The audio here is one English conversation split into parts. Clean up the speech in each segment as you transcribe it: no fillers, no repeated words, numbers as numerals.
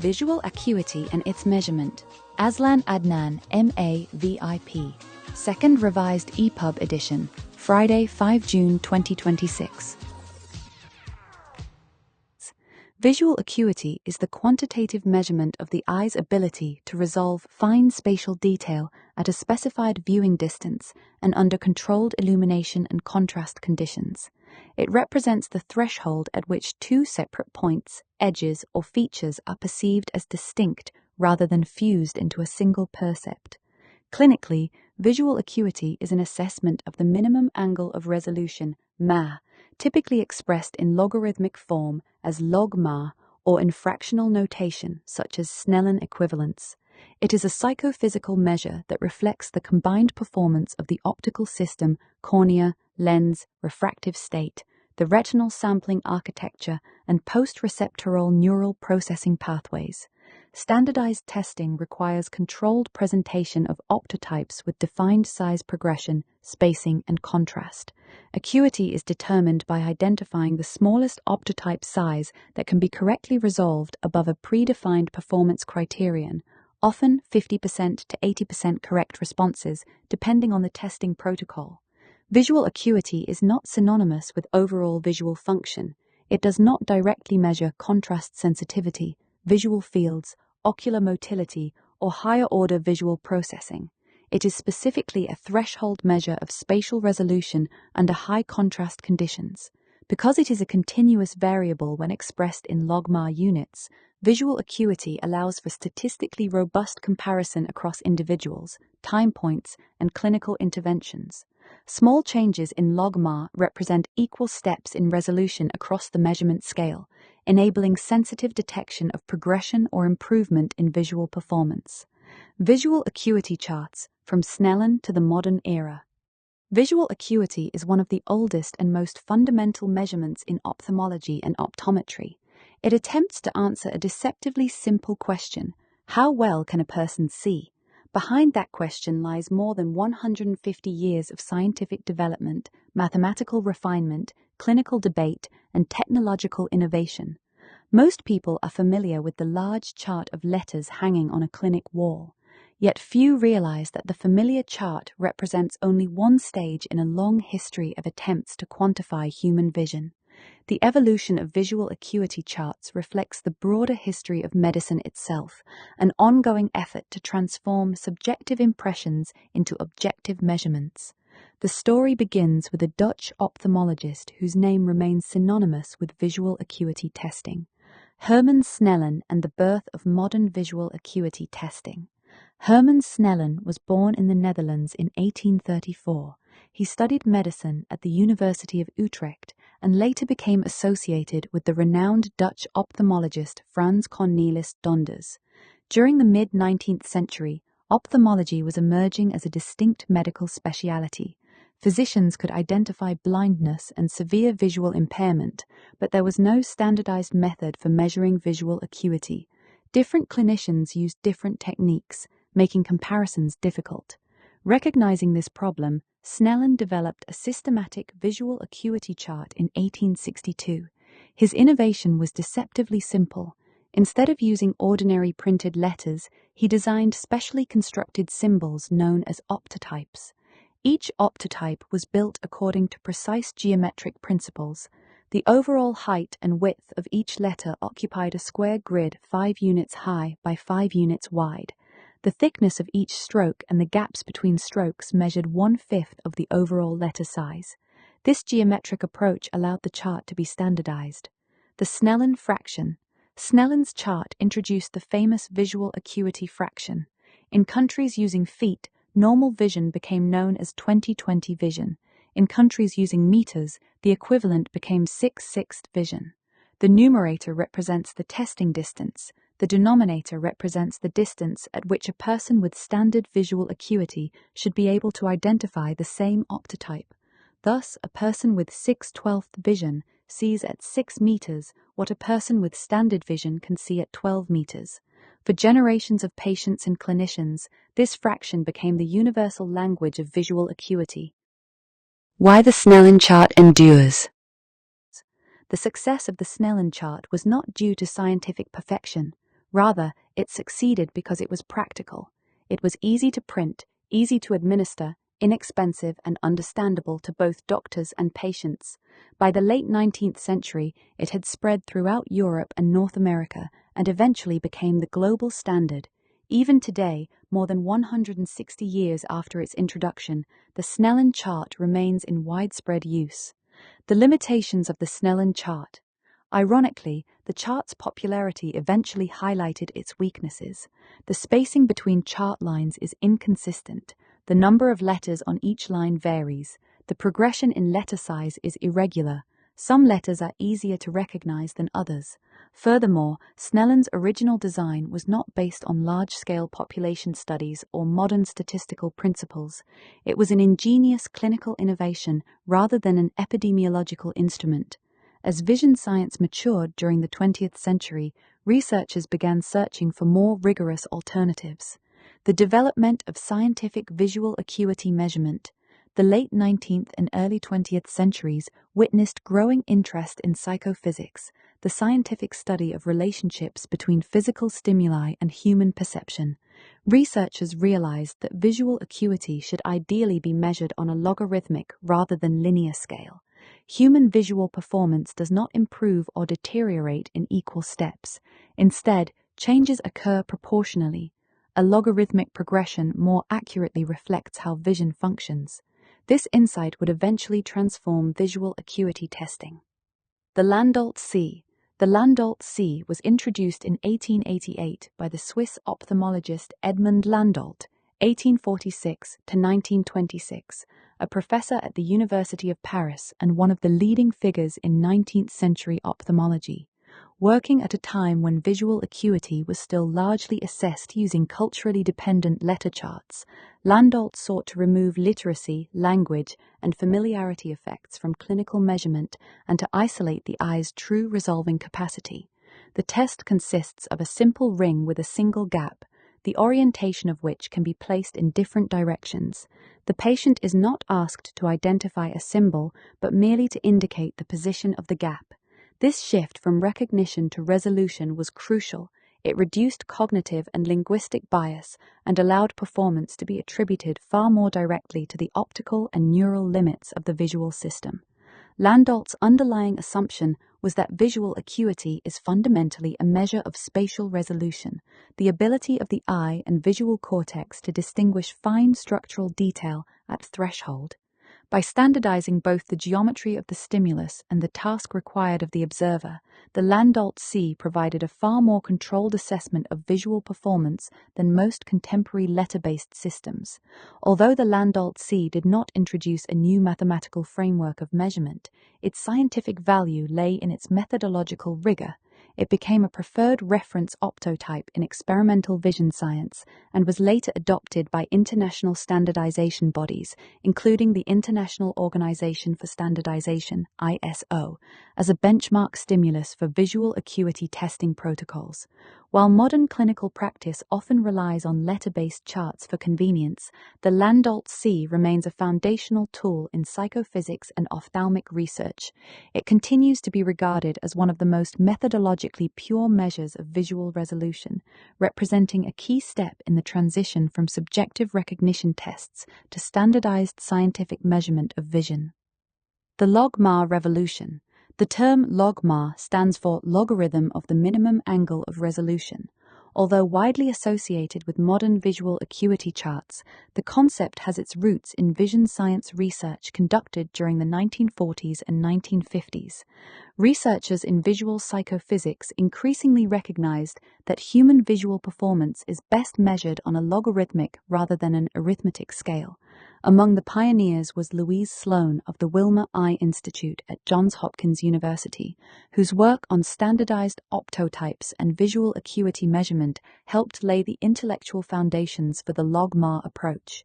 Visual Acuity and its Measurement, AZLAN ADNAN MAVIP, Second Revised EPUB Edition, Friday, 5 June 2026. Visual acuity is the quantitative measurement of the eye's ability to resolve fine spatial detail at a specified viewing distance and under controlled illumination and contrast conditions. It represents the threshold at which two separate points, edges, or features are perceived as distinct rather than fused into a single percept. Clinically, visual acuity is an assessment of the minimum angle of resolution, MA, typically expressed in logarithmic form as log-MA or in fractional notation such as Snellen equivalence. It is a psychophysical measure that reflects the combined performance of the optical system, cornea, lens, refractive state, the retinal sampling architecture, and post-receptoral neural processing pathways. Standardized testing requires controlled presentation of optotypes with defined size progression, spacing, and contrast. Acuity is determined by identifying the smallest optotype size that can be correctly resolved above a predefined performance criterion, often 50% to 80% correct responses, depending on the testing protocol. Visual acuity is not synonymous with overall visual function. It does not directly measure contrast sensitivity, visual fields, ocular motility, or higher-order visual processing. It is specifically a threshold measure of spatial resolution under high-contrast conditions. Because it is a continuous variable when expressed in log-MA units, visual acuity allows for statistically robust comparison across individuals, time points, and clinical interventions. Small changes in log-MA represent equal steps in resolution across the measurement scale, enabling sensitive detection of progression or improvement in visual performance. Visual acuity charts, from Snellen to the modern era. Visual acuity is one of the oldest and most fundamental measurements in ophthalmology and optometry. It attempts to answer a deceptively simple question: how well can a person see? Behind that question lies more than 150 years of scientific development, mathematical refinement, clinical debate, and technological innovation. Most people are familiar with the large chart of letters hanging on a clinic wall. Yet few realize that the familiar chart represents only one stage in a long history of attempts to quantify human vision. The evolution of visual acuity charts reflects the broader history of medicine itself, an ongoing effort to transform subjective impressions into objective measurements. The story begins with a Dutch ophthalmologist whose name remains synonymous with visual acuity testing, Herman Snellen, and the birth of modern visual acuity testing. Herman Snellen was born in the Netherlands in 1834. He studied medicine at the University of Utrecht and later became associated with the renowned Dutch ophthalmologist Frans Cornelis Donders. During the mid-19th century, ophthalmology was emerging as a distinct medical specialty. Physicians could identify blindness and severe visual impairment, but there was no standardized method for measuring visual acuity. Different clinicians used different techniques, making comparisons difficult. Recognizing this problem, Snellen developed a systematic visual acuity chart in 1862. His innovation was deceptively simple. Instead of using ordinary printed letters, he designed specially constructed symbols known as optotypes. Each optotype was built according to precise geometric principles. The overall height and width of each letter occupied a square grid 5 units high by 5 units wide. The thickness of each stroke and the gaps between strokes measured 1/5 of the overall letter size. This geometric approach allowed the chart to be standardized. The Snellen fraction. Snellen's chart introduced the famous visual acuity fraction. In countries using feet, normal vision became known as 20/20 vision. In countries using meters, the equivalent became 6/6 vision. The numerator represents the testing distance. The denominator represents the distance at which a person with standard visual acuity should be able to identify the same optotype. Thus, a person with 6/12 vision sees at 6 meters what a person with standard vision can see at 12 meters. For generations of patients and clinicians, this fraction became the universal language of visual acuity. Why the Snellen chart endures. The success of the Snellen chart was not due to scientific perfection. Rather, it succeeded because it was practical. It was easy to print, easy to administer, inexpensive and understandable to both doctors and patients. By the late 19th century, it had spread throughout Europe and North America and eventually became the global standard. Even today, more than 160 years after its introduction, the Snellen chart remains in widespread use. The limitations of the Snellen chart. Ironically, the chart's popularity eventually highlighted its weaknesses. The spacing between chart lines is inconsistent. The number of letters on each line varies. The progression in letter size is irregular. Some letters are easier to recognize than others. Furthermore, Snellen's original design was not based on large-scale population studies or modern statistical principles. It was an ingenious clinical innovation rather than an epidemiological instrument. As vision science matured during the 20th century, researchers began searching for more rigorous alternatives. The development of scientific visual acuity measurement. The late 19th and early 20th centuries witnessed growing interest in psychophysics, the scientific study of relationships between physical stimuli and human perception. Researchers realized that visual acuity should ideally be measured on a logarithmic rather than linear scale. Human visual performance does not improve or deteriorate in equal steps. Instead, changes occur proportionally. A logarithmic progression more accurately reflects how vision functions. This insight would eventually transform visual acuity testing. The Landolt C. The Landolt C was introduced in 1888 by the Swiss ophthalmologist Edmund Landolt, 1846 to 1926, a professor at the University of Paris and one of the leading figures in 19th century ophthalmology. Working at a time when visual acuity was still largely assessed using culturally dependent letter charts, Landolt sought to remove literacy, language, and familiarity effects from clinical measurement and to isolate the eye's true resolving capacity. The test consists of a simple ring with a single gap, the orientation of which can be placed in different directions. The patient is not asked to identify a symbol, but merely to indicate the position of the gap. This shift from recognition to resolution was crucial. It reduced cognitive and linguistic bias and allowed performance to be attributed far more directly to the optical and neural limits of the visual system. Landolt's underlying assumption was that visual acuity is fundamentally a measure of spatial resolution, the ability of the eye and visual cortex to distinguish fine structural detail at threshold. By standardizing both the geometry of the stimulus and the task required of the observer, the Landolt C provided a far more controlled assessment of visual performance than most contemporary letter-based systems. Although the Landolt C did not introduce a new mathematical framework of measurement, its scientific value lay in its methodological rigor. It became a preferred reference optotype in experimental vision science and was later adopted by international standardization bodies, including the International Organization for Standardization, ISO, as a benchmark stimulus for visual acuity testing protocols. While modern clinical practice often relies on letter-based charts for convenience, the Landolt C remains a foundational tool in psychophysics and ophthalmic research. It continues to be regarded as one of the most methodologically pure measures of visual resolution, representing a key step in the transition from subjective recognition tests to standardized scientific measurement of vision. The logMAR revolution. The term logMAR stands for logarithm of the minimum angle of resolution. Although widely associated with modern visual acuity charts, the concept has its roots in vision science research conducted during the 1940s and 1950s. Researchers in visual psychophysics increasingly recognized that human visual performance is best measured on a logarithmic rather than an arithmetic scale. Among the pioneers was Louise Sloan of the Wilmer Eye Institute at Johns Hopkins University, whose work on standardized optotypes and visual acuity measurement helped lay the intellectual foundations for the logMAR approach.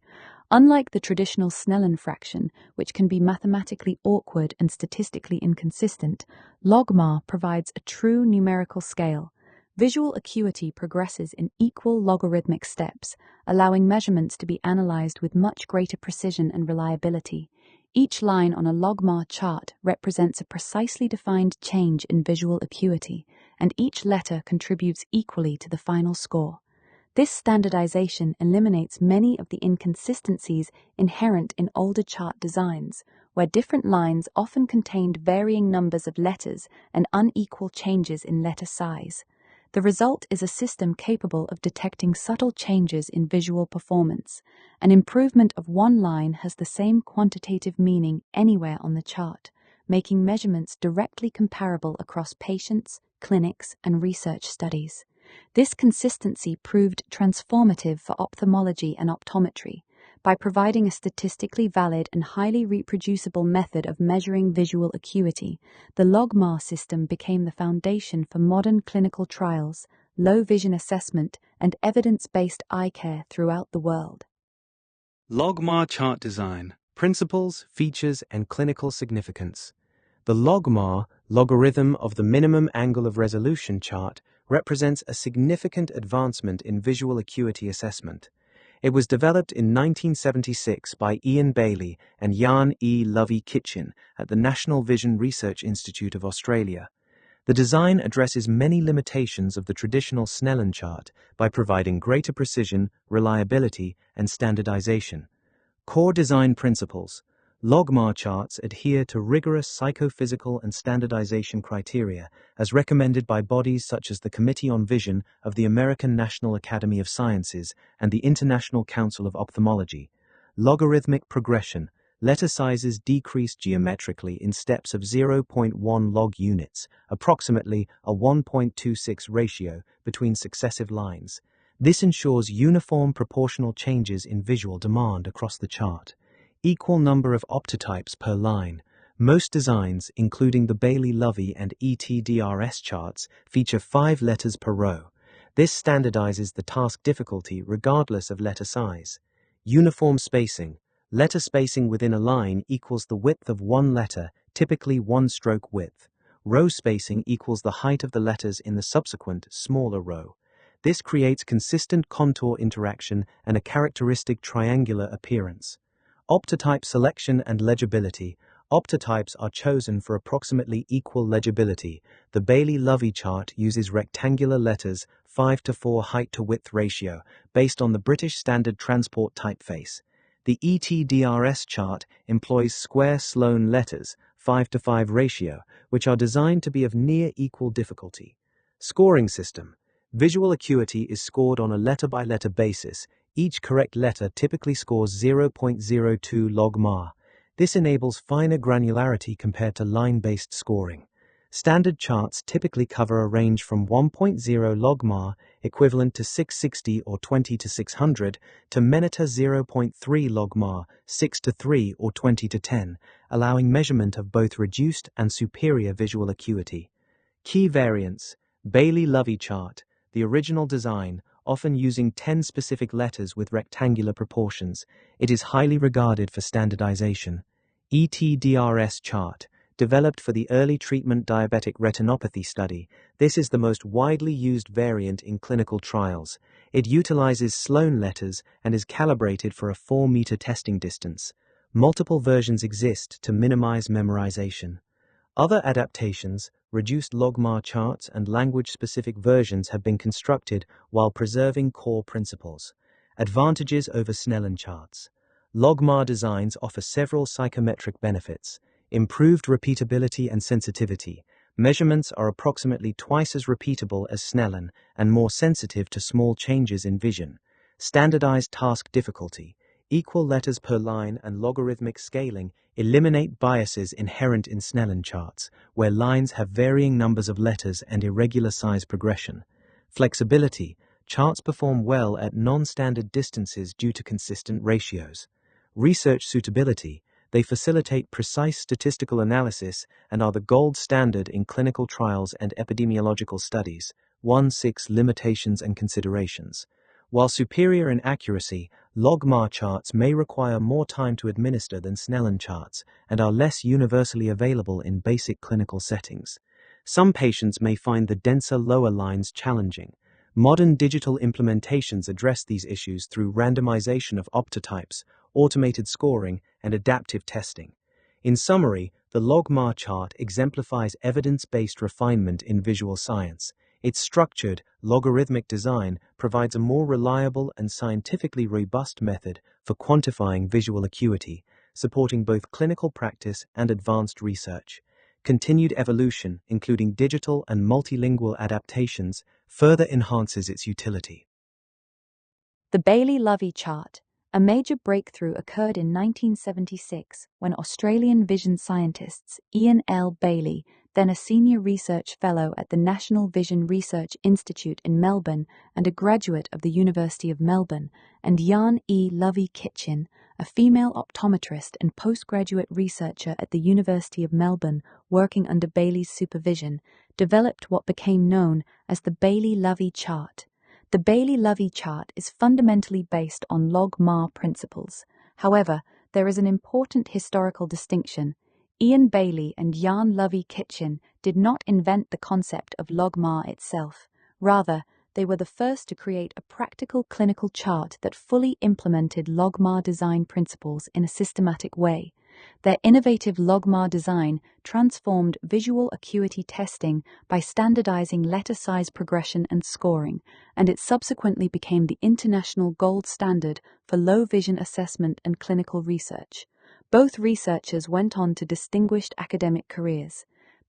Unlike the traditional Snellen fraction, which can be mathematically awkward and statistically inconsistent, logMAR provides a true numerical scale. Visual acuity progresses in equal logarithmic steps, allowing measurements to be analyzed with much greater precision and reliability. Each line on a logMAR chart represents a precisely defined change in visual acuity, and each letter contributes equally to the final score. This standardization eliminates many of the inconsistencies inherent in older chart designs, where different lines often contained varying numbers of letters and unequal changes in letter size. The result is a system capable of detecting subtle changes in visual performance. An improvement of one line has the same quantitative meaning anywhere on the chart, making measurements directly comparable across patients, clinics, and research studies. This consistency proved transformative for ophthalmology and optometry. By providing a statistically valid and highly reproducible method of measuring visual acuity, the LogMAR system became the foundation for modern clinical trials, low vision assessment, and evidence-based eye care throughout the world. LogMAR chart design, principles, features, and clinical significance. The LogMAR, logarithm of the minimum angle of resolution chart, represents a significant advancement in visual acuity assessment. It was developed in 1976 by Ian Bailey and Jan E. Lovey-Kitchin at the National Vision Research Institute of Australia. The design addresses many limitations of the traditional Snellen chart by providing greater precision, reliability, and standardization. Core design principles. LogMAR charts adhere to rigorous psychophysical and standardization criteria as recommended by bodies such as the Committee on Vision of the American National Academy of Sciences and the International Council of Ophthalmology. Logarithmic progression. Letter sizes decrease geometrically in steps of 0.1 log units, approximately a 1.26 ratio between successive lines. This ensures uniform proportional changes in visual demand across the chart. Equal number of optotypes per line. Most designs, including the Bailey-Lovey and ETDRS charts, feature 5 letters per row. This standardizes the task difficulty regardless of letter size. Uniform spacing. Letter spacing within a line equals the width of one letter, typically one stroke width. Row spacing equals the height of the letters in the subsequent, smaller row. This creates consistent contour interaction and a characteristic triangular appearance. Optotype selection and legibility. Optotypes are chosen for approximately equal legibility. The Bailey-Lovey chart uses rectangular letters 5:4 height-to-width ratio based on the British Standard Transport typeface. The ETDRS chart employs square Sloan letters 5:5 ratio, which are designed to be of near equal difficulty. Scoring system. Visual acuity is scored on a letter-by-letter basis. Each correct letter typically scores 0.02 log-mar. This enables finer granularity compared to line-based scoring. Standard charts typically cover a range from 1.0 log-mar, equivalent to 660 or 20 to 600, to Menita 0.3 log-mar, 6 to 3 or 20 to 10, allowing measurement of both reduced and superior visual acuity. Key variants. Bailey-Lovey chart. The original design, often using 10 specific letters with rectangular proportions. It is highly regarded for standardization. ETDRS chart. Developed for the early treatment diabetic retinopathy study, this is the most widely used variant in clinical trials. It utilizes Sloan letters and is calibrated for a 4-meter testing distance. Multiple versions exist to minimize memorization. Other adaptations, reduced log-mar charts and language-specific versions have been constructed while preserving core principles. Advantages over Snellen charts. Log-mar designs offer several psychometric benefits. Improved repeatability and sensitivity. Measurements are approximately twice as repeatable as Snellen and more sensitive to small changes in vision. Standardized task difficulty. Equal letters per line and logarithmic scaling eliminate biases inherent in Snellen charts, where lines have varying numbers of letters and irregular size progression. Flexibility. Charts perform well at non-standard distances due to consistent ratios. Research suitability. They facilitate precise statistical analysis and are the gold standard in clinical trials and epidemiological studies. 1.6 Limitations and considerations. While superior in accuracy, log-mar charts may require more time to administer than Snellen charts and are less universally available in basic clinical settings. Some patients may find the denser lower lines challenging. Modern digital implementations address these issues through randomization of optotypes, automated scoring, and adaptive testing. In summary, the logMAR chart exemplifies evidence-based refinement in visual science. Its structured, logarithmic design provides a more reliable and scientifically robust method for quantifying visual acuity, supporting both clinical practice and advanced research. Continued evolution, including digital and multilingual adaptations, further enhances its utility. The Bailey-Lovie chart. A major breakthrough occurred in 1976 when Australian vision scientists Ian L. Bailey, then a senior research fellow at the National Vision Research Institute in Melbourne and a graduate of the University of Melbourne, and Jan E. Lovie-Kitchin, a female optometrist and postgraduate researcher at the University of Melbourne working under Bailey's supervision, developed what became known as the Bailey-Lovie chart. The Bailey-Lovie chart is fundamentally based on log-MAR principles. However, there is an important historical distinction. Ian Bailey and Jan Lovie-Kitchin did not invent the concept of log-MAR itself. Rather, they were the first to create a practical clinical chart that fully implemented log-MAR design principles in a systematic way. Their innovative log-MAR design transformed visual acuity testing by standardizing letter size progression and scoring, and it subsequently became the international gold standard for low vision assessment and clinical research. Both researchers went on to distinguished academic careers.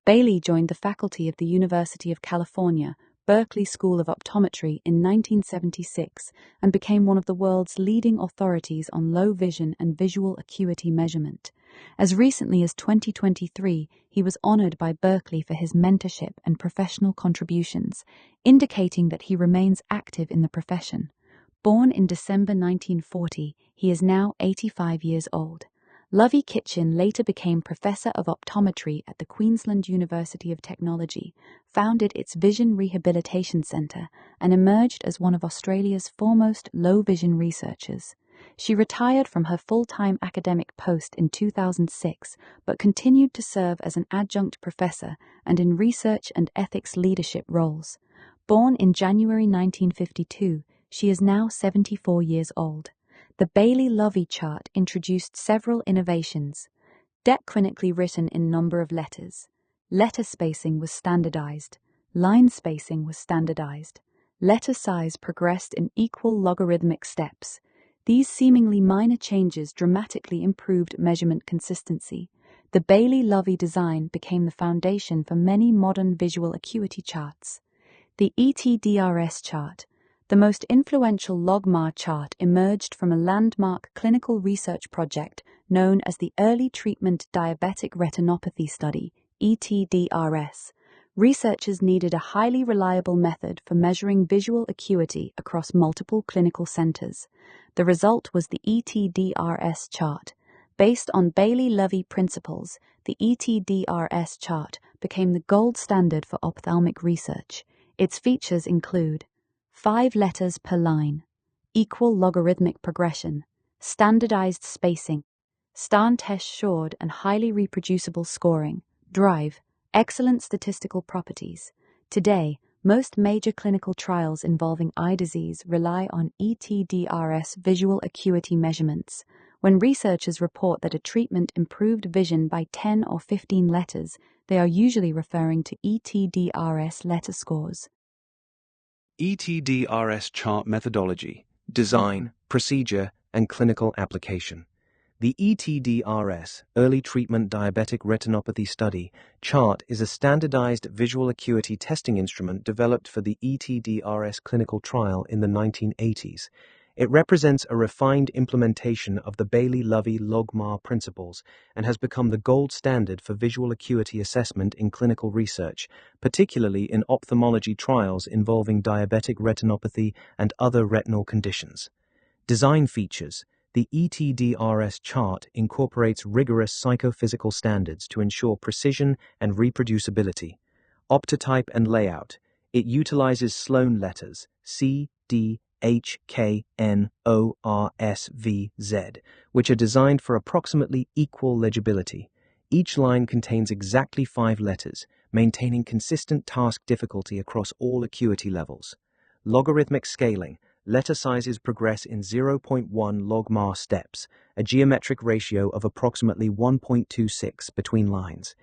Bailey joined the faculty of the University of California, Berkeley School of Optometry in 1976 and became one of the world's leading authorities on low vision and visual acuity measurement. As recently as 2023, he was honored by Berkeley for his mentorship and professional contributions, indicating that he remains active in the profession. Born in December 1940, he is now 85 years old. Lovie-Kitchin later became Professor of Optometry at the Queensland University of Technology, founded its Vision Rehabilitation Centre, and emerged as one of Australia's foremost low-vision researchers. She retired from her full-time academic post in 2006, but continued to serve as an adjunct professor and in research and ethics leadership roles. Born in January 1952, she is now 74 years old. The Bailey-Lovie chart introduced several innovations. Declinically written in number of letters. Letter spacing was standardized. Line spacing was standardized. Letter size progressed in equal logarithmic steps. These seemingly minor changes dramatically improved measurement consistency. The Bailey-Lovie design became the foundation for many modern visual acuity charts. The ETDRS chart. The most influential log-MAR chart emerged from a landmark clinical research project known as the Early Treatment Diabetic Retinopathy Study, ETDRS. Researchers needed a highly reliable method for measuring visual acuity across multiple clinical centers. The result was the ETDRS chart. Based on Bailey-Lovie principles, the ETDRS chart became the gold standard for ophthalmic research. Its features include 5 letters per line, equal logarithmic progression, standardized spacing, Stern-Test-Shorted and highly reproducible scoring, drive, excellent statistical properties. Today, most major clinical trials involving eye disease rely on ETDRS visual acuity measurements. When researchers report that a treatment improved vision by 10 or 15 letters, they are usually referring to ETDRS letter scores. ETDRS chart methodology, design, procedure, and clinical application. The ETDRS, Early Treatment Diabetic Retinopathy Study, chart is a standardized visual acuity testing instrument developed for the ETDRS clinical trial in the 1980s. It represents a refined implementation of the Bailey-Lovie log-MAR principles and has become the gold standard for visual acuity assessment in clinical research, particularly in ophthalmology trials involving diabetic retinopathy and other retinal conditions. Design features. The ETDRS chart incorporates rigorous psychophysical standards to ensure precision and reproducibility. Optotype and layout. It utilizes Sloan letters C, D, H, K, N, O, R, S, V, Z, which are designed for approximately equal legibility. Each line contains exactly 5 letters, maintaining consistent task difficulty across all acuity levels. Logarithmic scaling. letter sizes progress in 0.1 logmar steps, a geometric ratio of approximately 1.26 between lines.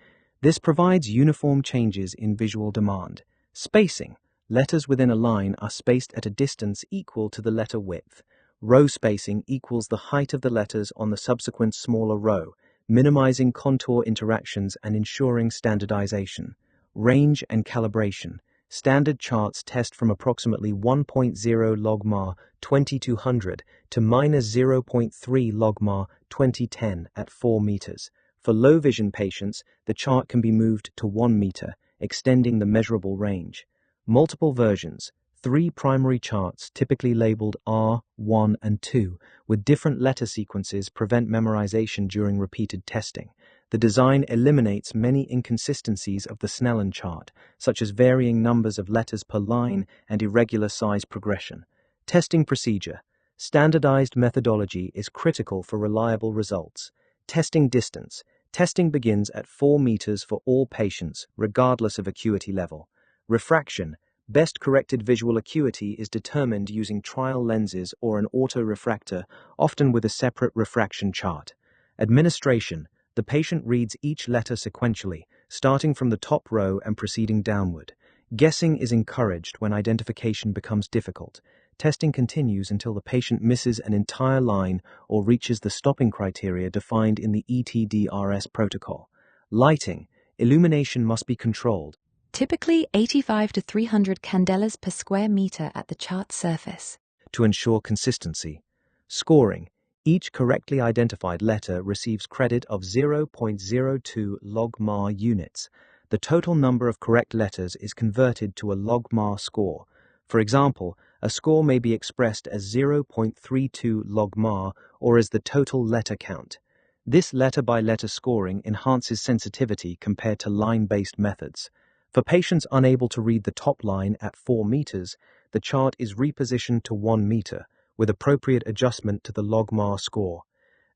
This provides uniform changes in visual demand. Spacing. Letters within a line are spaced at a distance equal to the letter width. Row spacing equals the height of the letters on the subsequent smaller row, minimizing contour interactions and ensuring standardization. Range and calibration. Standard charts test from approximately 1.0 logmar 2200 to minus 0.3 logmar 2010 at 4 meters. For low vision patients, the chart can be moved to 1 meter, extending the measurable range. Multiple versions. 3 primary charts, typically labeled R, 1, and 2, with different letter sequences prevent memorization during repeated testing. The design eliminates many inconsistencies of the Snellen chart, such as varying numbers of letters per line and irregular size progression. Testing procedure. Standardized methodology is critical for reliable results. Testing distance. Testing begins at 4 meters for all patients, regardless of acuity level. Refraction. Best corrected visual acuity is determined using trial lenses or an auto-refractor, often with a separate refraction chart. Administration. The patient reads each letter sequentially, starting from the top row and proceeding downward. Guessing is encouraged when identification becomes difficult. Testing continues until the patient misses an entire line or reaches the stopping criteria defined in the ETDRS protocol. Lighting. Illumination must be controlled. Typically 85 to 300 candelas per square meter at the chart surface. To ensure consistency. Scoring. Each correctly identified letter receives credit of 0.02 logmar units. The total number of correct letters is converted to a logmar score. For example, a score may be expressed as 0.32 logmar or as the total letter count. This letter-by-letter scoring enhances sensitivity compared to line-based methods. For patients unable to read the top line at 4 meters, the chart is repositioned to 1 meter, with appropriate adjustment to the logmar score.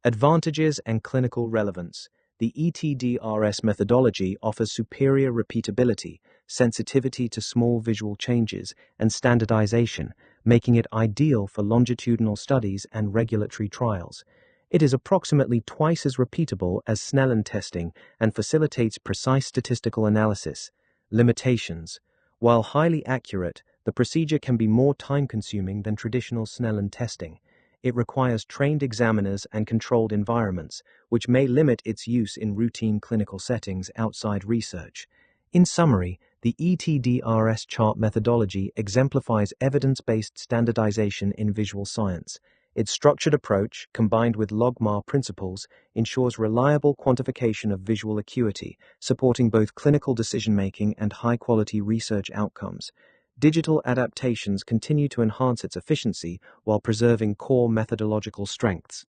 Advantages and clinical relevance. The ETDRS methodology offers superior repeatability, sensitivity to small visual changes, and standardization, making it ideal for longitudinal studies and regulatory trials. It is approximately twice as repeatable as Snellen testing and facilitates precise statistical analysis. Limitations. While highly accurate, the procedure can be more time-consuming than traditional Snellen testing. It requires trained examiners and controlled environments, which may limit its use in routine clinical settings outside research. In summary, the ETDRS chart methodology exemplifies evidence-based standardization in visual science. Its structured approach, combined with logmar principles, ensures reliable quantification of visual acuity, supporting both clinical decision-making and high-quality research outcomes. Digital adaptations continue to enhance its efficiency while preserving core methodological strengths.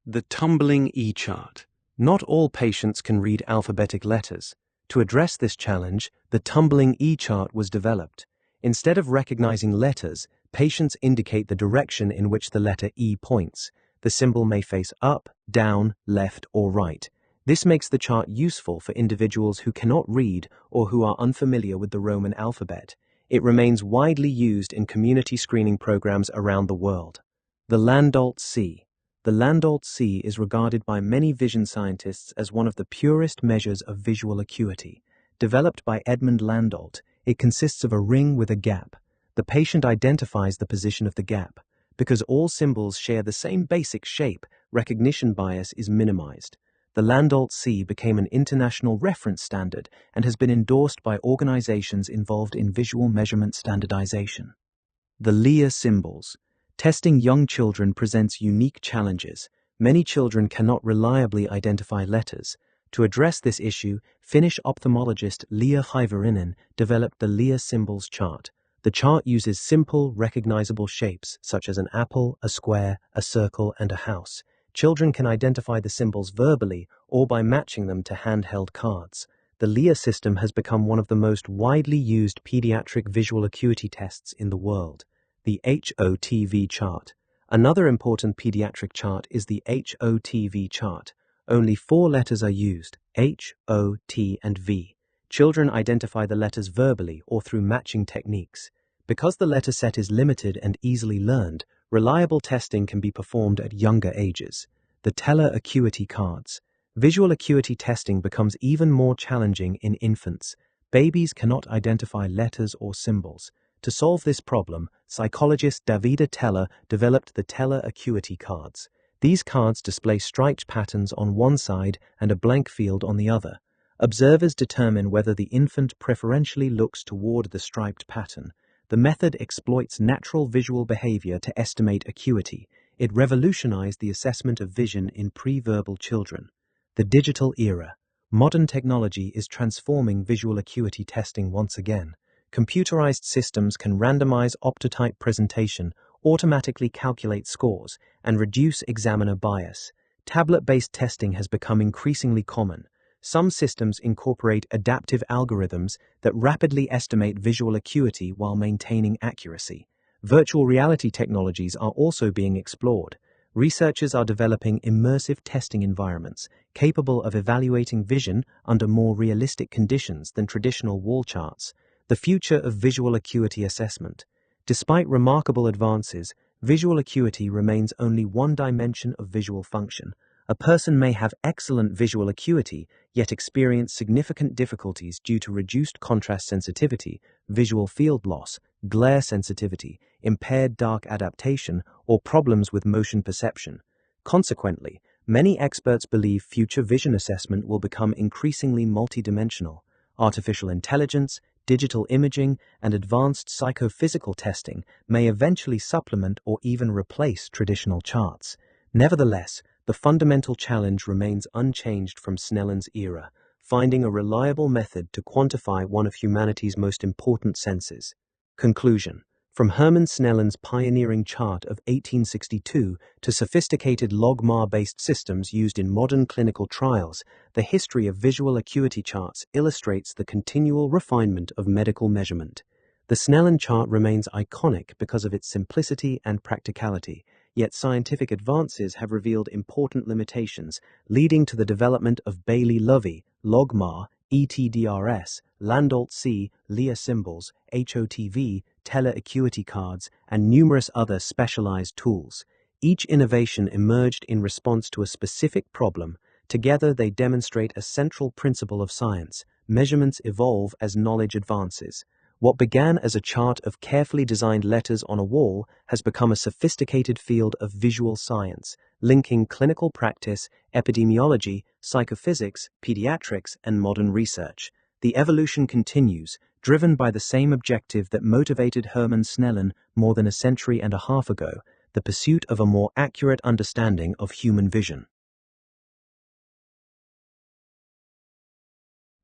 The tumbling E-chart. Not all patients can read alphabetic letters. To address this challenge, the tumbling E-chart was developed. Instead of recognizing letters, patients indicate the direction in which the letter E points. The symbol may face up, down, left, or right. This makes the chart useful for individuals who cannot read or who are unfamiliar with the Roman alphabet. It remains widely used in community screening programs around the world. The Landolt C. The Landolt C is regarded by many vision scientists as one of the purest measures of visual acuity. Developed by Edmund Landolt, it consists of a ring with a gap. The patient identifies the position of the gap. Because all symbols share the same basic shape, recognition bias is minimized. The Landolt C became an international reference standard and has been endorsed by organizations involved in visual measurement standardization. The Lear symbols. Testing young children presents unique challenges. Many children cannot reliably identify letters. To address this issue, Finnish ophthalmologist Lear Haivarinen developed the Lear symbols chart. The chart uses simple, recognizable shapes such as an apple, a square, a circle, and a house. Children can identify the symbols verbally or by matching them to handheld cards. The Lear system has become one of the most widely used pediatric visual acuity tests in the world. The HOTV chart. Another important pediatric chart is the HOTV chart. Only 4 letters are used, H, O, T, and V. Children identify the letters verbally or through matching techniques. Because the letter set is limited and easily learned, reliable testing can be performed at younger ages. The teller acuity cards. Visual acuity testing becomes even more challenging in infants. Babies cannot identify letters or symbols. To solve this problem, psychologist Davida Teller developed the teller acuity cards. These cards display striped patterns on one side and a blank field on the other. Observers determine whether the infant preferentially looks toward the striped pattern. The method exploits natural visual behavior to estimate acuity. It revolutionized the assessment of vision in pre-verbal children. The digital era. Modern technology is transforming visual acuity testing once again. Computerized systems can randomize optotype presentation, automatically calculate scores, and reduce examiner bias. Tablet-based testing has become increasingly common. Some systems incorporate adaptive algorithms that rapidly estimate visual acuity while maintaining accuracy. Virtual reality technologies are also being explored. Researchers are developing immersive testing environments capable of evaluating vision under more realistic conditions than traditional wall charts. The future of visual acuity assessment. Despite remarkable advances, visual acuity remains only one dimension of visual function. A person may have excellent visual acuity, yet experience significant difficulties due to reduced contrast sensitivity, visual field loss, glare sensitivity, impaired dark adaptation, or problems with motion perception. Consequently, many experts believe future vision assessment will become increasingly multidimensional. Artificial intelligence, digital imaging, and advanced psychophysical testing may eventually supplement or even replace traditional charts. Nevertheless, the fundamental challenge remains unchanged from Snellen's era, finding a reliable method to quantify one of humanity's most important senses. Conclusion. From Hermann Snellen's pioneering chart of 1862 to sophisticated logMAR-based systems used in modern clinical trials, the history of visual acuity charts illustrates the continual refinement of medical measurement. The Snellen chart remains iconic because of its simplicity and practicality, yet scientific advances have revealed important limitations, leading to the development of Bailey-Lovie, logMAR, ETDRS, Landolt-C, Lear symbols, HOTV, teller acuity cards, and numerous other specialized tools. Each innovation emerged in response to a specific problem. Together they demonstrate a central principle of science. Measurements evolve as knowledge advances. What began as a chart of carefully designed letters on a wall has become a sophisticated field of visual science, linking clinical practice, epidemiology, psychophysics, pediatrics, and modern research. The evolution continues, driven by the same objective that motivated Hermann Snellen more than a century and a half ago, the pursuit of a more accurate understanding of human vision.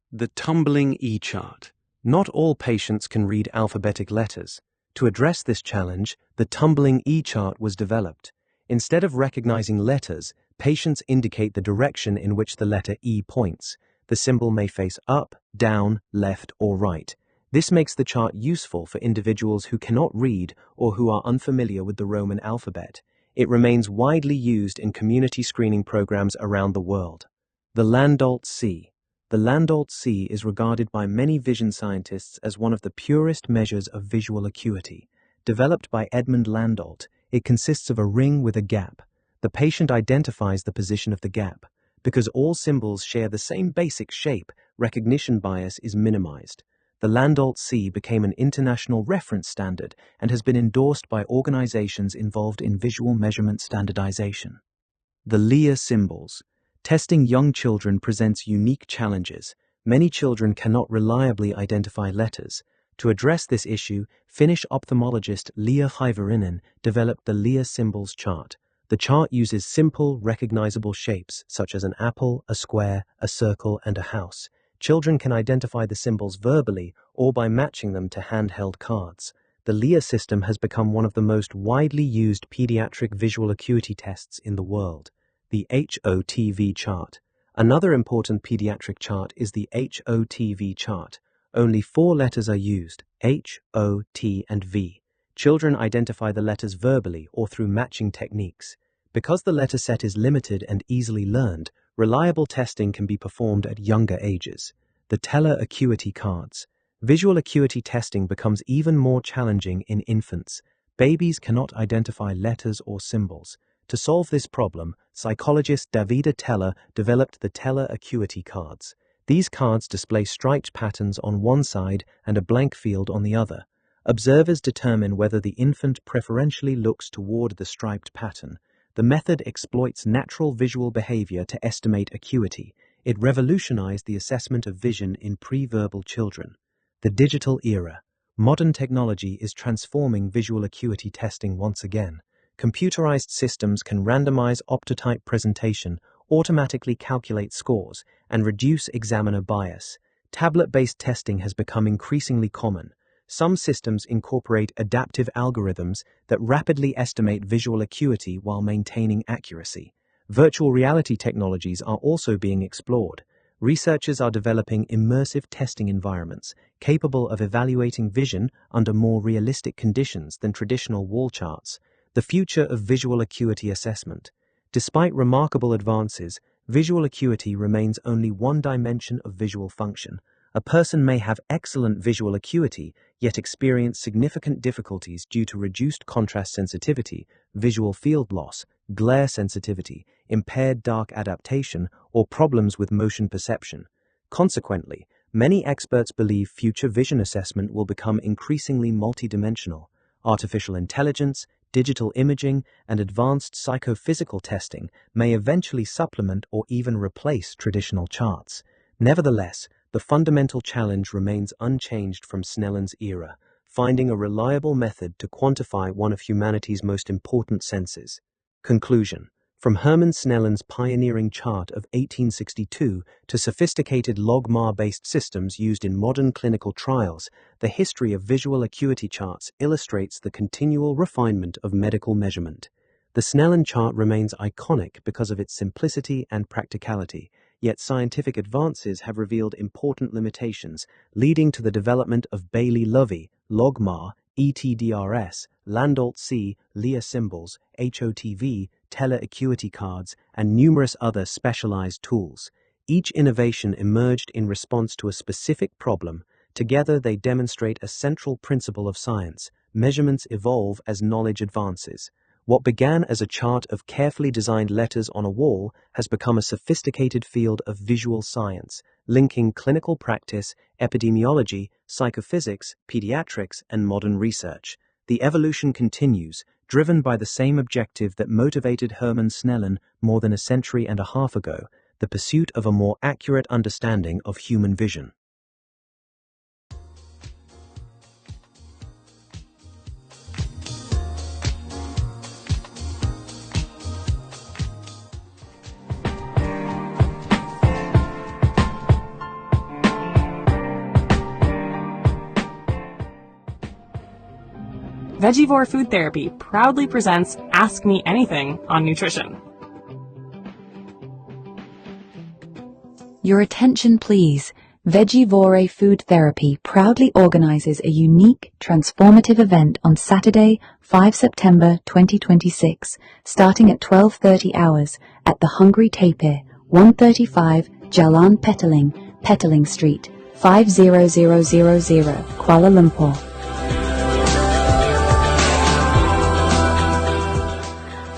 The tumbling E-chart. Not all patients can read alphabetic letters. To address this challenge, the tumbling E-chart was developed. Instead of recognizing letters, patients indicate the direction in which the letter E points. The symbol may face up, down, left, or right. This makes the chart useful for individuals who cannot read or who are unfamiliar with the Roman alphabet. It remains widely used in community screening programs around the world. The Landolt-C. The Landolt-C is regarded by many vision scientists as one of the purest measures of visual acuity. Developed by Edmund Landolt, it consists of a ring with a gap. The patient identifies the position of the gap. Because all symbols share the same basic shape, recognition bias is minimized. The Landolt-C became an international reference standard and has been endorsed by organizations involved in visual measurement standardization. The Lear symbols. Testing young children presents unique challenges. Many children cannot reliably identify letters. To address this issue, Finnish ophthalmologist Lear Häivärinен developed the Lear symbols chart. The chart uses simple, recognizable shapes such as an apple, a square, a circle, and a house. Children can identify the symbols verbally or by matching them to handheld cards. The Lear system has become one of the most widely used pediatric visual acuity tests in the world. The HOTV chart. Another important pediatric chart is the HOTV chart. Only 4 letters are used, H, O, T, and V. Children identify the letters verbally or through matching techniques. Because the letter set is limited and easily learned, reliable testing can be performed at younger ages. The teller acuity cards. Visual acuity testing becomes even more challenging in infants. Babies cannot identify letters or symbols. To solve this problem, psychologist Davida Teller developed the Teller Acuity cards. These cards display striped patterns on one side and a blank field on the other. Observers determine whether the infant preferentially looks toward the striped pattern. The method exploits natural visual behavior to estimate acuity. It revolutionized the assessment of vision in pre-verbal children. The digital era. Modern technology is transforming visual acuity testing once again. Computerized systems can randomize optotype presentation, automatically calculate scores, and reduce examiner bias. Tablet-based testing has become increasingly common. Some systems incorporate adaptive algorithms that rapidly estimate visual acuity while maintaining accuracy. Virtual reality technologies are also being explored. Researchers are developing immersive testing environments capable of evaluating vision under more realistic conditions than traditional wall charts. The future of visual acuity assessment. Despite remarkable advances, visual acuity remains only one dimension of visual function. A person may have excellent visual acuity, yet experience significant difficulties due to reduced contrast sensitivity, visual field loss, glare sensitivity, impaired dark adaptation, or problems with motion perception. Consequently, many experts believe future vision assessment will become increasingly multidimensional. Artificial intelligence, digital imaging, and advanced psychophysical testing may eventually supplement or even replace traditional charts. Nevertheless, the fundamental challenge remains unchanged from Snellen's era, finding a reliable method to quantify one of humanity's most important senses. Conclusion. From Hermann Snellen's pioneering chart of 1862 to sophisticated logMAR-based systems used in modern clinical trials, the history of visual acuity charts illustrates the continual refinement of medical measurement. The Snellen chart remains iconic because of its simplicity and practicality, yet scientific advances have revealed important limitations, leading to the development of Bailey-Lovie, logMAR, ETDRS, Landolt-C, Lear symbols, HOTV, Teller acuity cards, and numerous other specialized tools. Each innovation emerged in response to a specific problem. Together they demonstrate a central principle of science. Measurements evolve as knowledge advances. What began as a chart of carefully designed letters on a wall has become a sophisticated field of visual science, linking clinical practice, epidemiology, psychophysics, pediatrics, and modern research. The evolution continues, driven by the same objective that motivated Hermann Snellen more than a century and a half ago, the pursuit of a more accurate understanding of human vision. Vegivore Food Therapy proudly presents Ask Me Anything on nutrition. Your attention please. Vegivore Food Therapy proudly organizes a unique, transformative event on Saturday, 5 September 2026, starting at 12:30 hours at the Hungry Tapir, 135 Jalan Petaling Street, 50000, Kuala Lumpur.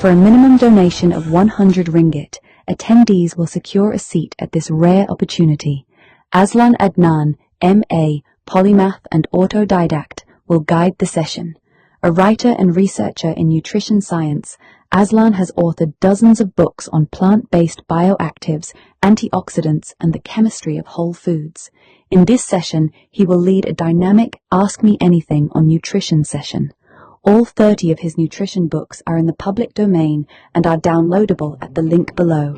For a minimum donation of 100 ringgit, attendees will secure a seat at this rare opportunity. AZLAN ADNAN, MA, polymath and autodidact, will guide the session. A writer and researcher in nutrition science, AZLAN has authored dozens of books on plant-based bioactives, antioxidants, and the chemistry of whole foods. In this session, he will lead a dynamic Ask Me Anything on Nutrition session. All 30 of his nutrition books are in the public domain and are downloadable at the link below.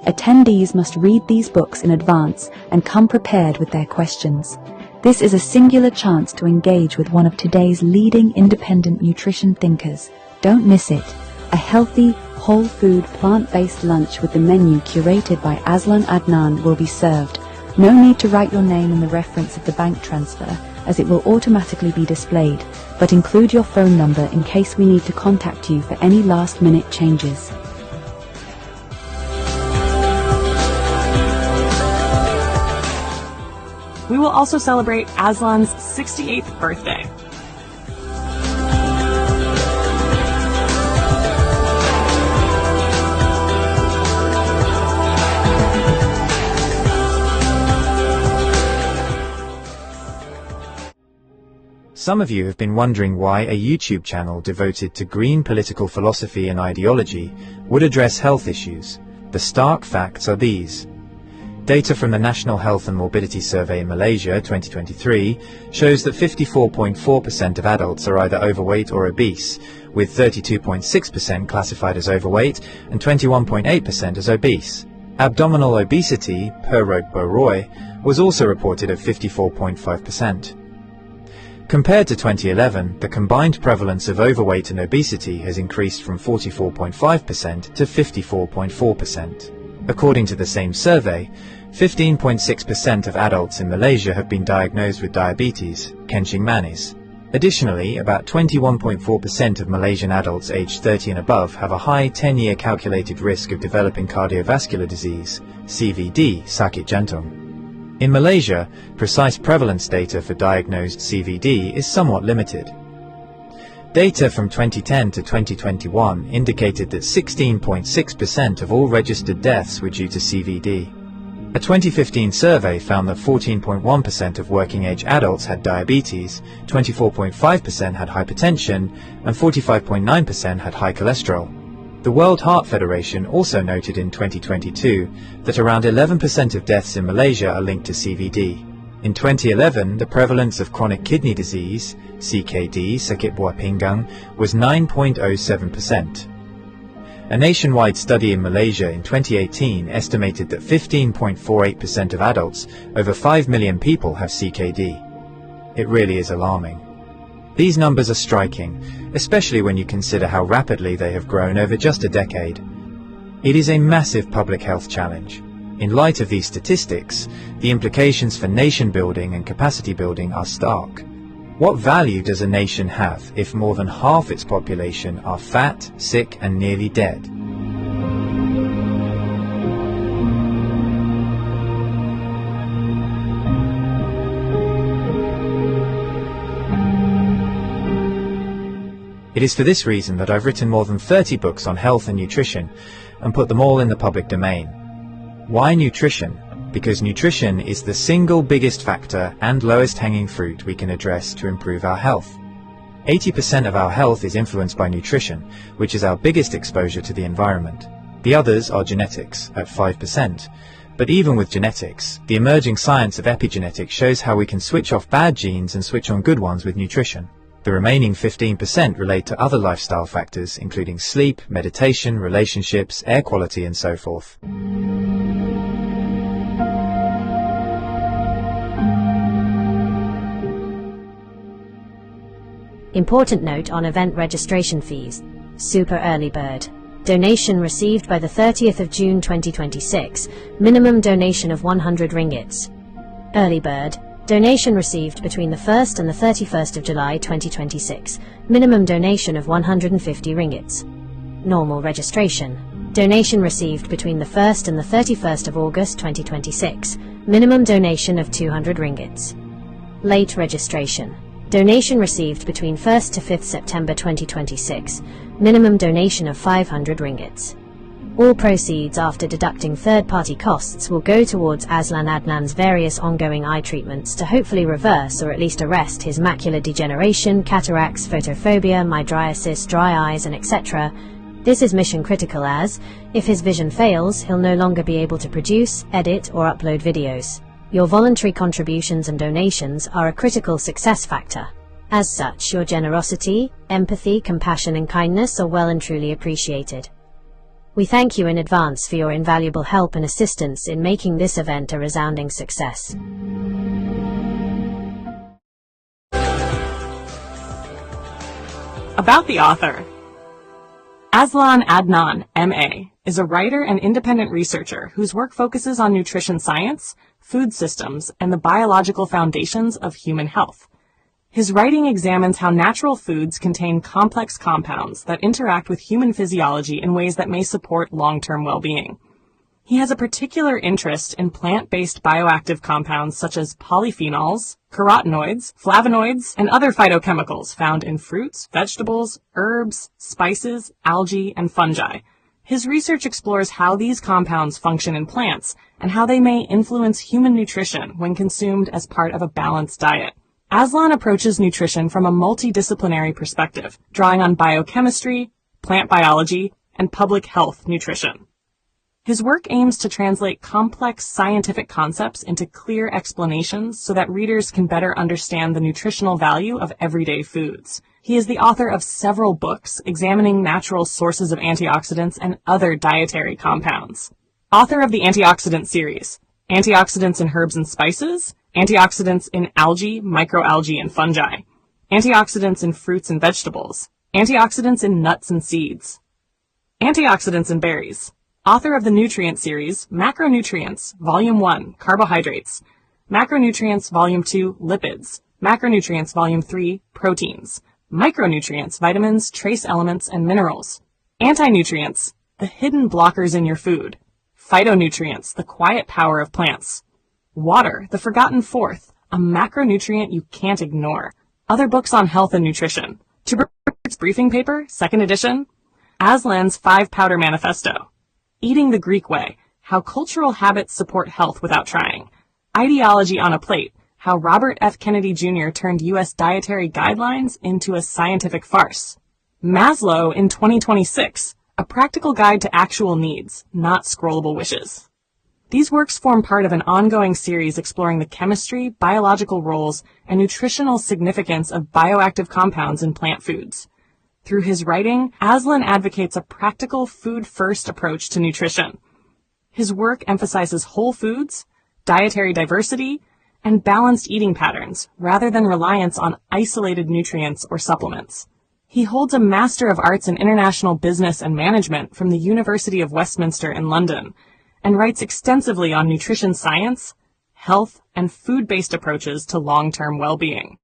Attendees must read these books in advance and come prepared with their questions. This is a singular chance to engage with one of today's leading independent nutrition thinkers. Don't miss it. A healthy, whole food, plant-based lunch with the menu curated by AZLAN ADNAN will be served. No need to write your name in the reference of the bank transfer. as it will automatically be displayed, but include your phone number in case we need to contact you for any last-minute changes. We will also celebrate AZLAN's 68th birthday. Some of you have been wondering why a YouTube channel devoted to green political philosophy and ideology would address health issues. The stark facts are these. Data from the National Health and Morbidity Survey in Malaysia 2023 shows that 54.4% of adults are either overweight or obese, with 32.6% classified as overweight and 21.8% as obese. Abdominal obesity, per Roy, was also reported at 54.5%. Compared to 2011, the combined prevalence of overweight and obesity has increased from 44.5% to 54.4%. According to the same survey, 15.6% of adults in Malaysia have been diagnosed with diabetes, kencing manis. Additionally, about 21.4% of Malaysian adults aged 30 and above have a high 10-year calculated risk of developing cardiovascular disease, CVD, sakit jantung. In Malaysia, precise prevalence data for diagnosed CVD is somewhat limited. Data from 2010 to 2021 indicated that 16.6% of all registered deaths were due to CVD. A 2015 survey found that 14.1% of working-age adults had diabetes, 24.5% had hypertension, and 45.9% had high cholesterol. The World Heart Federation also noted in 2022 that around 11% of deaths in Malaysia are linked to CVD. In 2011, the prevalence of chronic kidney disease, CKD, sakit buah pinggang, was 9.07%. A nationwide study in Malaysia in 2018 estimated that 15.48% of adults, over 5 million people, have CKD. It really is alarming. These numbers are striking, especially when you consider how rapidly they have grown over just a decade. It is a massive public health challenge. In light of these statistics, the implications for nation building and capacity building are stark. What value does a nation have if more than half its population are fat, sick, and nearly dead? It is for this reason that I've written more than 30 books on health and nutrition and put them all in the public domain. Why nutrition? Because nutrition is the single biggest factor and lowest hanging fruit we can address to improve our health. 80% of our health is influenced by nutrition, which is our biggest exposure to the environment. The others are genetics, at 5%. But even with genetics, the emerging science of epigenetics shows how we can switch off bad genes and switch on good ones with nutrition. The remaining 15% relate to other lifestyle factors, including sleep, meditation, relationships, air quality, and so forth. Important note on event registration fees. Super Early Bird. Donation received by the 30th of June 2026. Minimum donation of 100 ringgits. Early Bird. Donation received between the 1st and the 31st of July 2026. Minimum donation of 150 ringgits. Normal registration. Donation received between the 1st and the 31st of August 2026. Minimum donation of 200 ringgits. Late registration. Donation received between 1st to 5th September 2026. Minimum donation of 500 ringgits. All proceeds after deducting third-party costs will go towards AZLAN ADNAN's various ongoing eye treatments to hopefully reverse or at least arrest his macular degeneration, cataracts, photophobia, mydriasis, dry eyes, and etc. This is mission critical as, if his vision fails, he'll no longer be able to produce, edit, or upload videos. Your voluntary contributions and donations are a critical success factor. As such, your generosity, empathy, compassion, and kindness are well and truly appreciated. We thank you in advance for your invaluable help and assistance in making this event a resounding success. About the author. AZLAN ADNAN, MA, is a writer and independent researcher whose work focuses on nutrition science, food systems, and the biological foundations of human health. His writing examines how natural foods contain complex compounds that interact with human physiology in ways that may support long-term well-being. He has a particular interest in plant-based bioactive compounds such as polyphenols, carotenoids, flavonoids, and other phytochemicals found in fruits, vegetables, herbs, spices, algae, and fungi. His research explores how these compounds function in plants and how they may influence human nutrition when consumed as part of a balanced diet. AZLAN approaches nutrition from a multidisciplinary perspective, drawing on biochemistry, plant biology, and public health nutrition. His work aims to translate complex scientific concepts into clear explanations so that readers can better understand the nutritional value of everyday foods. He is the author of several books examining natural sources of antioxidants and other dietary compounds. Author of the Antioxidant series, Antioxidants in Herbs and Spices, Antioxidants in Algae, Microalgae, and Fungi, Antioxidants in Fruits and Vegetables, Antioxidants in Nuts and Seeds, Antioxidants in Berries. Author of the Nutrient series, Macronutrients, Volume 1, Carbohydrates, Macronutrients, Volume 2, Lipids, Macronutrients, Volume 3, Proteins, Micronutrients, Vitamins, Trace Elements, and Minerals, Anti-nutrients, the hidden blockers in your food, Phytonutrients, the quiet power of plants, Water, the forgotten fourth, a macronutrient you can't ignore, other books on health and nutrition, Tuber's Briefing Paper, 2nd edition, AZLAN's 5-Powder Manifesto, Eating the Greek Way, How Cultural Habits Support Health Without Trying. Ideology on a Plate, How Robert F. Kennedy Jr. Turned U.S. Dietary Guidelines into a Scientific Farce. Maslow in 2026, A Practical Guide to Actual Needs, Not Scrollable Wishes. These works form part of an ongoing series exploring the chemistry, biological roles, and nutritional significance of bioactive compounds in plant foods. Through his writing, AZLAN advocates a practical food-first approach to nutrition. His work emphasizes whole foods, dietary diversity, and balanced eating patterns, rather than reliance on isolated nutrients or supplements. He holds a Master of Arts in International Business and Management from the University of Westminster in London, and writes extensively on nutrition science, health, and food-based approaches to long-term well-being.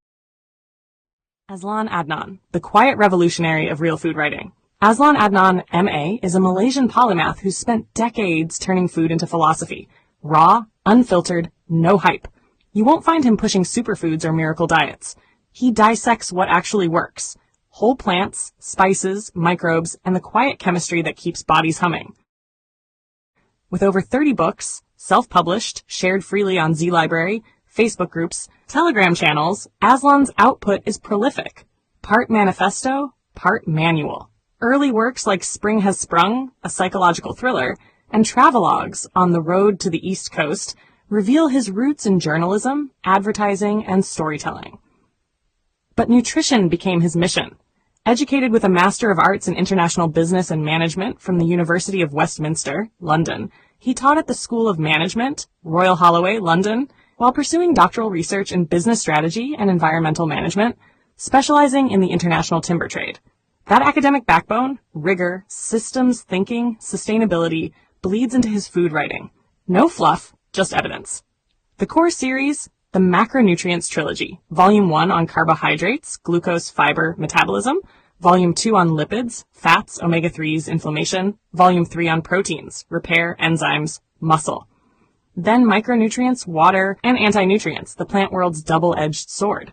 AZLAN ADNAN, the quiet revolutionary of real food writing. AZLAN ADNAN, M.A., is a Malaysian polymath who spent decades turning food into philosophy. Raw, unfiltered, no hype. You won't find him pushing superfoods or miracle diets. He dissects what actually works. Whole plants, spices, microbes, and the quiet chemistry that keeps bodies humming. With over 30 books, self-published, shared freely on Z-Library, Facebook groups, Telegram channels, AZLAN's output is prolific. Part manifesto, part manual. Early works like Spring Has Sprung, a psychological thriller, and travelogues On the Road to the East Coast reveal his roots in journalism, advertising, and storytelling. But nutrition became his mission. Educated with a Master of Arts in International Business and Management from the University of Westminster, London, he taught at the School of Management, Royal Holloway, London, while pursuing doctoral research in business strategy and environmental management, specializing in the international timber trade. That academic backbone, rigor, systems thinking, sustainability, bleeds into his food writing. No fluff, just evidence. The core series, the Macronutrients Trilogy, Volume 1 on carbohydrates, glucose, fiber, metabolism, Volume 2 on lipids, fats, omega-3s, inflammation, Volume 3 on proteins, repair, enzymes, muscle. Then micronutrients, water, and anti-nutrients, the plant world's double-edged sword.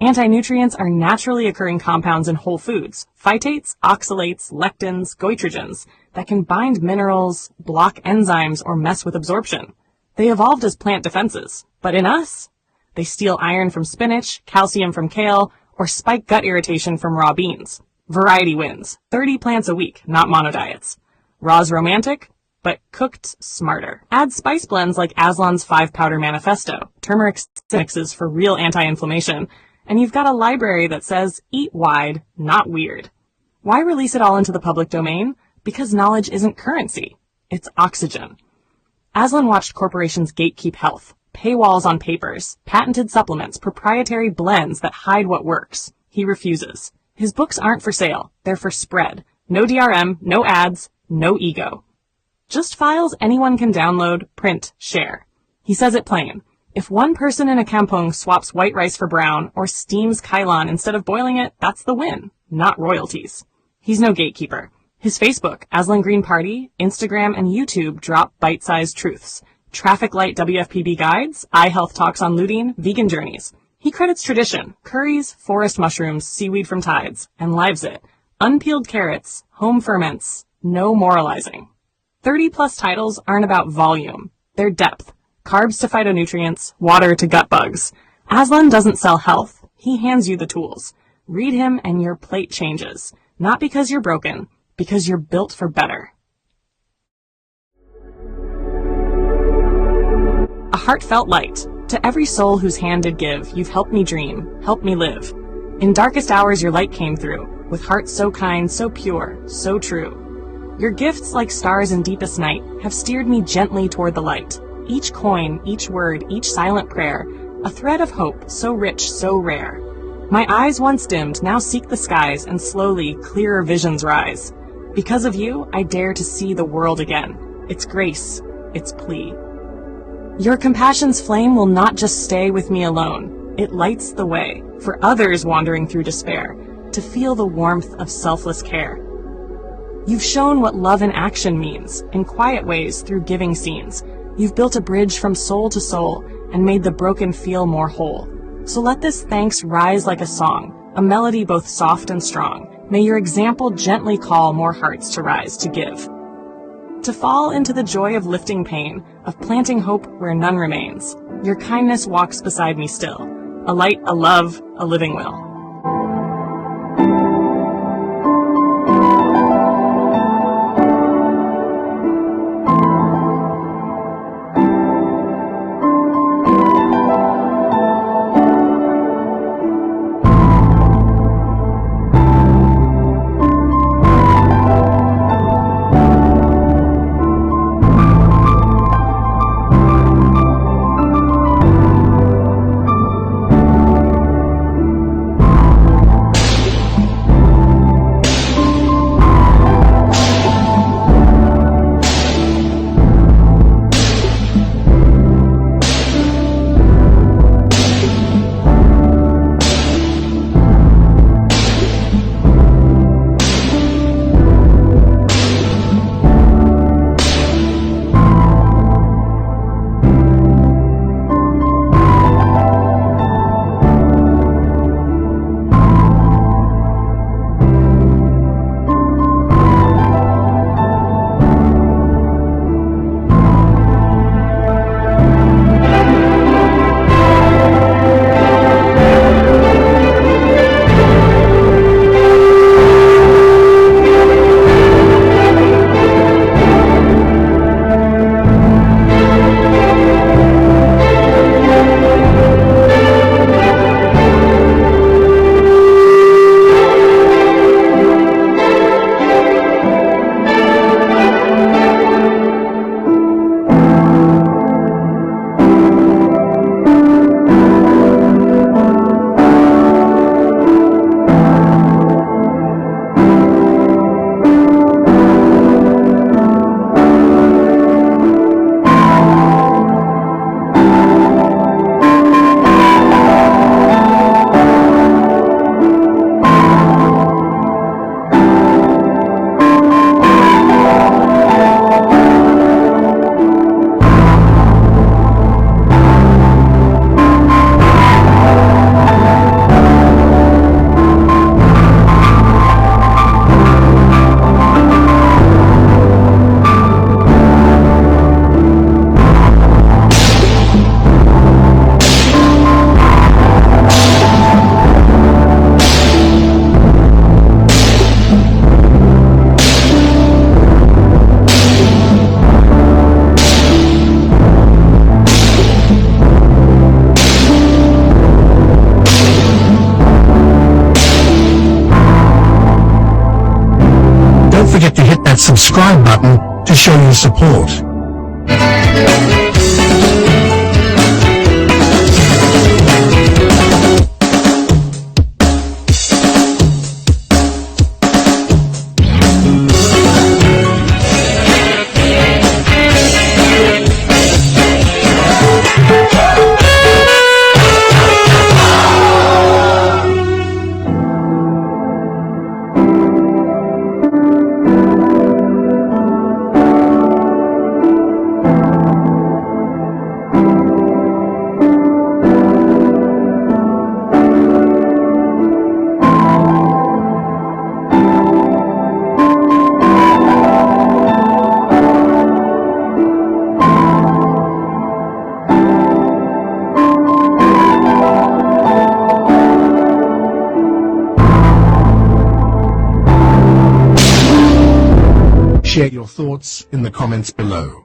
Anti-nutrients are naturally occurring compounds in whole foods, phytates, oxalates, lectins, goitrogens, that can bind minerals, block enzymes, or mess with absorption. They evolved as plant defenses, but in us, they steal iron from spinach, calcium from kale, or spike gut irritation from raw beans. Variety wins. 30 plants a week, not monodiets. Raw's romantic, but cooked smarter. Add spice blends like AZLAN's 5-Powder Manifesto, turmeric mixes for real anti-inflammation, and you've got a library that says, eat wide, not weird. Why release it all into the public domain? Because knowledge isn't currency. It's oxygen. AZLAN watched corporations gatekeep health, paywalls on papers, patented supplements, proprietary blends that hide what works. He refuses. His books aren't for sale. They're for spread. No DRM, no ads, no ego. Just files anyone can download, print, share. He says it plain. If one person in a kampong swaps white rice for brown or steams kailan instead of boiling it, that's the win, not royalties. He's no gatekeeper. His Facebook, AZLAN Green Party, Instagram, and YouTube drop bite-sized truths. Traffic light WFPB guides, eye health talks on looting, vegan journeys. He credits tradition, curries, forest mushrooms, seaweed from tides, and lives it. Unpeeled carrots, home ferments, no moralizing. 30-plus titles aren't about volume. They're depth. Carbs to phytonutrients, water to gut bugs. AZLAN doesn't sell health. He hands you the tools. Read him and your plate changes. Not because you're broken, because you're built for better. A heartfelt light. To every soul whose hand did give, you've helped me dream, helped me live. In darkest hours your light came through, with hearts so kind, so pure, so true. Your gifts, like stars in deepest night, have steered me gently toward the light. Each coin, each word, each silent prayer, a thread of hope so rich, so rare. My eyes once dimmed now seek the skies, and slowly clearer visions rise. Because of you, I dare to see the world again. Its grace, its plea. Your compassion's flame will not just stay with me alone. It lights the way for others wandering through despair to feel the warmth of selfless care. You've shown what love in action means, in quiet ways through giving scenes. You've built a bridge from soul to soul and made the broken feel more whole. So let this thanks rise like a song, a melody both soft and strong. May your example gently call more hearts to rise to give. To fall into the joy of lifting pain, of planting hope where none remains. Your kindness walks beside me still, a light, a love, a living will. forget to hit that subscribe button to show your support. thoughts in the comments below.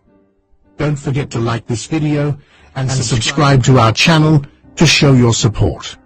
Don't forget to like this video and subscribe to our channel to show your support.